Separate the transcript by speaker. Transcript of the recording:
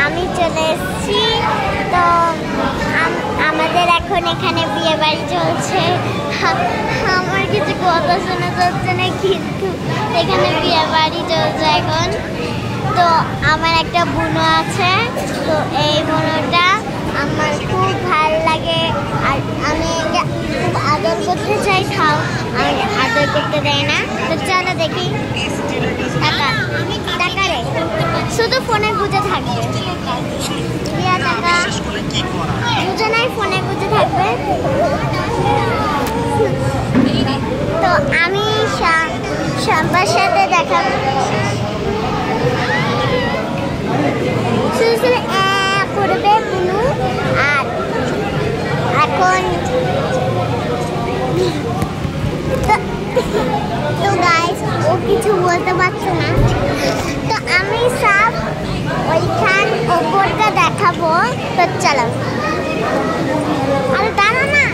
Speaker 1: আমি চলে এসেছি। তো আমাদের এখন এখানে বিয়ে বাড়ি চলছে। আমার কিছু কথা শোনা যাচ্ছে না, কিন্তু এখানে বিয়ে বাড়ি চলছে এখন। তো আমার একটা বোনও আছে, তো এই বোনটা আমার খুব ভালো লাগে। আর আমি একে খুব আদর করতে চাই, খাও আমি আদর করতে দেয় না। তো চলো দেখি। টাকা টাকা রে, শুধু ফোনে গুজে থাকবে। রিয়া টাকা বুঝে নাই, ফোনে গুজে থাকবে। তো আমি শাম্পার সাথে দেখা করবে বুনু। আর এখন তো গাইস ও কিছু বলতে পারছে না, তো আমি সব ওইখান ওপরটা দেখাবো। তো চলো, আরে দাঁড়া না।